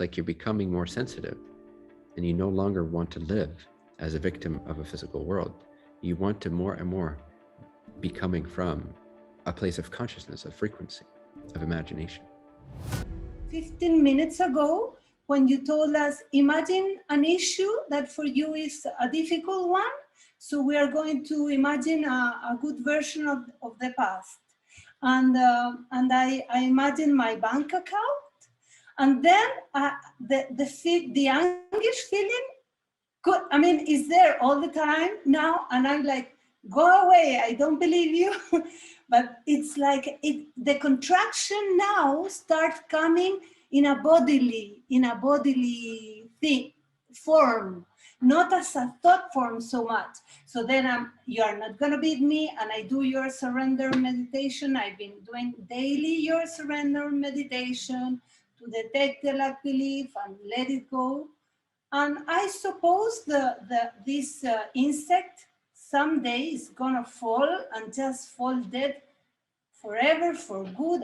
like you're becoming more sensitive, and you no longer want to live as a victim of a physical world. You want to more and more be coming from a place of consciousness, of frequency, of imagination. 15 minutes ago, when you told us, imagine an issue that for you is a difficult one, so we are going to imagine a good version of the past. And I imagine my bank account, and then the anguish feeling, is there all the time now, and I'm like, go away, I don't believe you. But it's like the contraction now starts coming in a bodily thing, form, not as a thought form so much. So then you are not gonna beat me, and I do your surrender meditation. I've been doing daily your surrender meditation to detect the lack belief and let it go. And I suppose this insect someday is gonna fall and just fall dead forever, for good.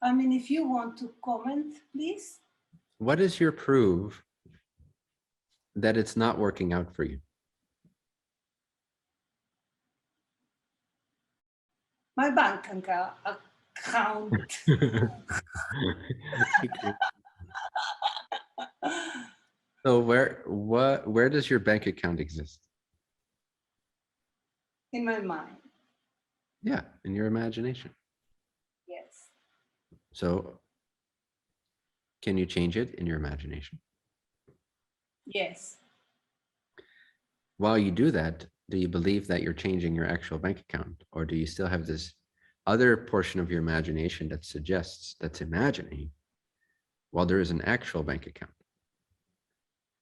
If you want to comment, please. What is your proof that it's not working out for you? My bank account. So where does your bank account exist? In my mind. Yeah, in your imagination. Yes. So can you change it in your imagination? Yes. While you do that, do you believe that you're changing your actual bank account? Or do you still have this other portion of your imagination that suggests, that's imagining, while there is an actual bank account?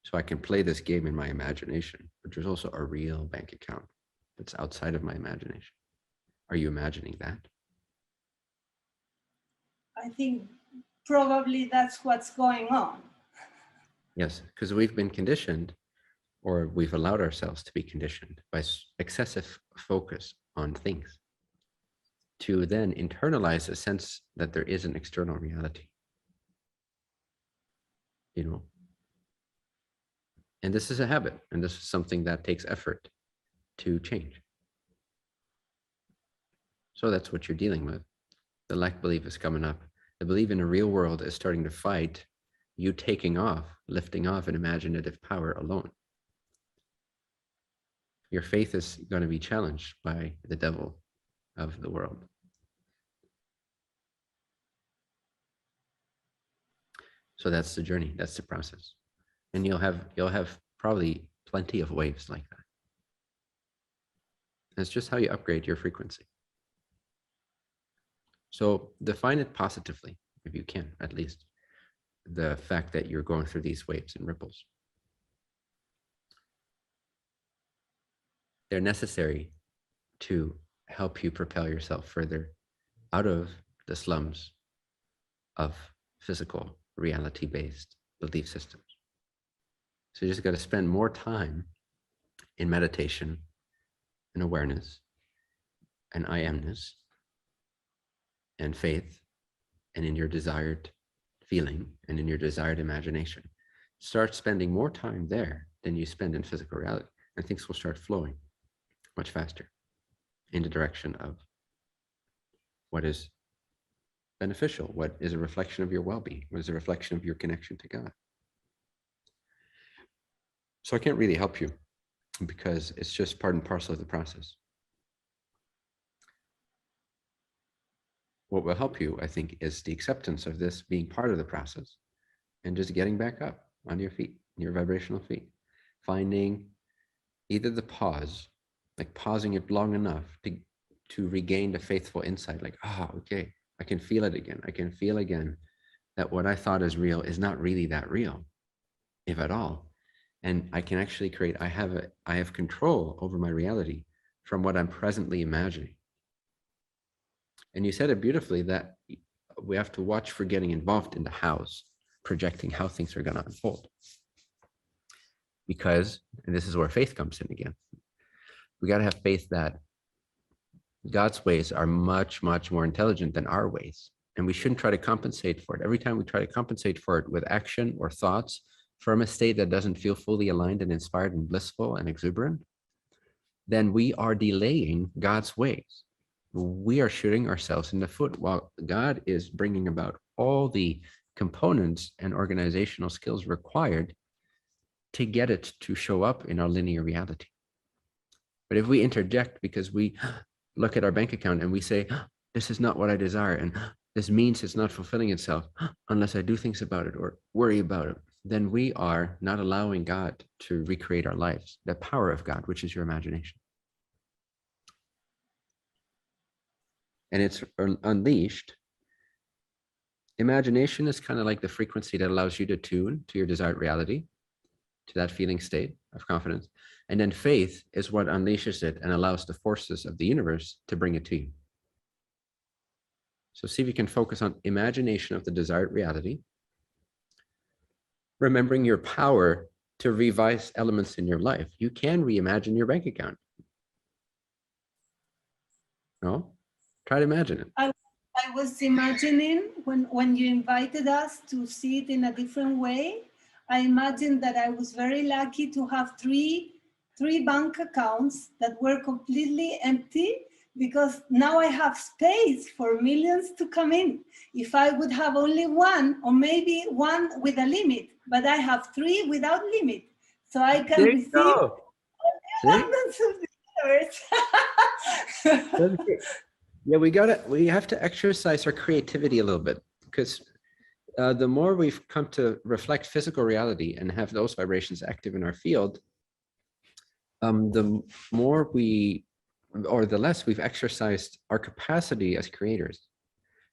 So I can play this game in my imagination, but there's also a real bank account that's outside of my imagination. Are you imagining that? I think probably that's what's going on. Yes, because we've been conditioned, or we've allowed ourselves to be conditioned by excessive focus on things, to then internalize a sense that there is an external reality. And this is a habit, and this is something that takes effort to change. So that's what you're dealing with. The lack belief is coming up. The belief in a real world is starting to fight you taking off, lifting off an imaginative power alone. Your faith is going to be challenged by the devil of the world. So that's the journey, that's the process. And you'll have probably plenty of waves like that. That's just how you upgrade your frequency. So define it positively, if you can, at least, the fact that you're going through these waves and ripples. They're necessary to help you propel yourself further out of the slums of physical reality-based belief systems. So you just got to spend more time in meditation and awareness and I amness and faith and in your desired feeling and in your desired imagination. Start spending more time there than you spend in physical reality, and things will start flowing much faster in the direction of what is beneficial, what is a reflection of your well-being, what is a reflection of your connection to God. So I can't really help you because it's just part and parcel of the process. What will help you, I think, is the acceptance of this being part of the process and just getting back up on your feet, your vibrational feet, finding either the pause, like pausing it long enough to regain the faithful insight, like, okay, I can feel it again. I can feel again that what I thought is real is not really that real, if at all. And I can actually create, I have control over my reality from what I'm presently imagining. And you said it beautifully that we have to watch for getting involved in the hows, projecting how things are going to unfold. Because, and this is where faith comes in again, we got to have faith that God's ways are much, much more intelligent than our ways. and we shouldn't try to compensate for it. Every time we try to compensate for it with action or thoughts from a state that doesn't feel fully aligned and inspired and blissful and exuberant, then we are delaying God's ways. We are shooting ourselves in the foot while God is bringing about all the components and organizational skills required to get it to show up in our linear reality. But if we interject because we look at our bank account and we say, this is not what I desire, and this means it's not fulfilling itself unless I do things about it or worry about it, then we are not allowing God to recreate our lives, the power of God, which is your imagination. And it's unleashed. Imagination is kind of like the frequency that allows you to tune to your desired reality, to that feeling state of confidence. And then faith is what unleashes it and allows the forces of the universe to bring it to you. So see if you can focus on imagination of the desired reality, remembering your power to revise elements in your life. You can reimagine your bank account. No? Try to imagine it. I was imagining when you invited us to see it in a different way, I imagined that I was very lucky to have three bank accounts that were completely empty, because now I have space for millions to come in. If I would have only one, or maybe one with a limit, but I have three without limit. So I can receive all the abundance of the universe. Yeah, we have to exercise our creativity a little bit, because the more we've come to reflect physical reality and have those vibrations active in our field, the more the less we've exercised our capacity as creators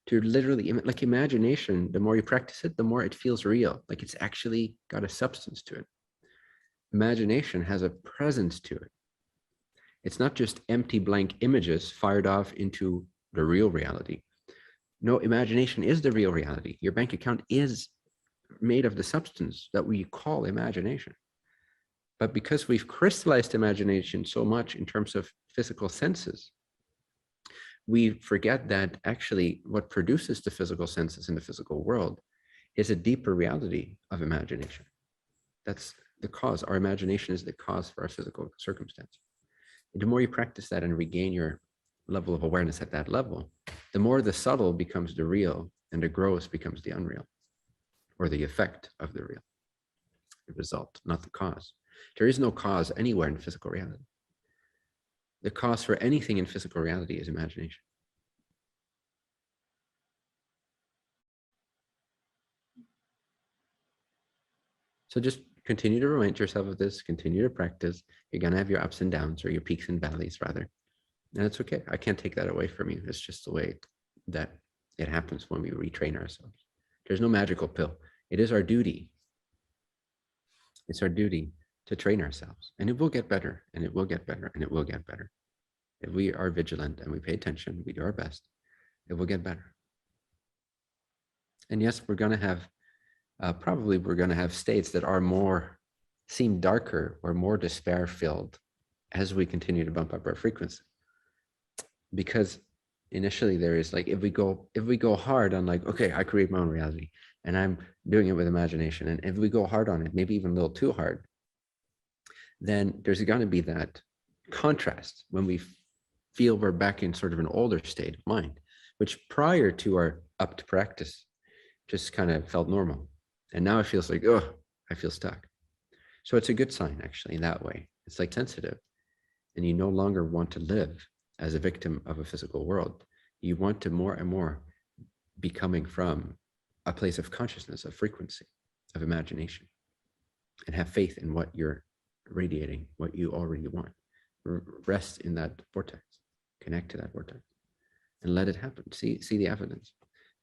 to literally, like imagination, the more you practice it, the more it feels real, like it's actually got a substance to it. Imagination has a presence to it. It's not just empty blank images fired off into the real reality. No, imagination is the real reality. Your bank account is made of the substance that we call imagination. But because we've crystallized imagination so much in terms of physical senses, we forget that actually what produces the physical senses in the physical world is a deeper reality of imagination. That's the cause. Our imagination is the cause for our physical circumstance. The more you practice that and regain your level of awareness at that level, the more the subtle becomes the real and the gross becomes the unreal, or the effect of the real, the result, not the cause. There is no cause anywhere in physical reality. The cause for anything in physical reality is imagination. So just continue to remind yourself of this, continue to practice. You're going to have your ups and downs, or your peaks and valleys rather. And it's okay. I can't take that away from you. It's just the way that it happens when we retrain ourselves. There's no magical pill. It is our duty. It's our duty to train ourselves, and it will get better, and it will get better, and it will get better. If we are vigilant and we pay attention, we do our best, it will get better. And yes, we're going to have, probably we're going to have states that are seem darker or more despair filled as we continue to bump up our frequency. Because initially there is like, if we go hard on like, okay, I create my own reality and I'm doing it with imagination. And if we go hard on it, maybe even a little too hard, then there's going to be that contrast when we feel we're back in sort of an older state of mind, which prior to our up to practice just kind of felt normal. And now it feels like, oh, I feel stuck. So it's a good sign actually in that way. It's like sensitive, and you no longer want to live as a victim of a physical world. You want to more and more be coming from a place of consciousness, of frequency, of imagination, and have faith in what you're radiating, what you already want. Rest in that vortex, connect to that vortex, and let it happen. See the evidence.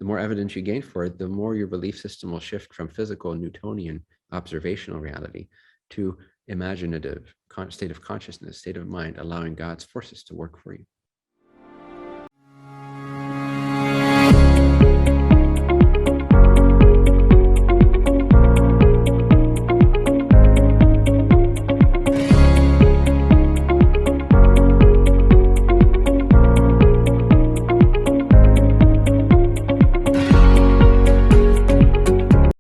The more evidence you gain for it, the more your belief system will shift from physical Newtonian observational reality to imaginative state of consciousness, state of mind, allowing God's forces to work for you.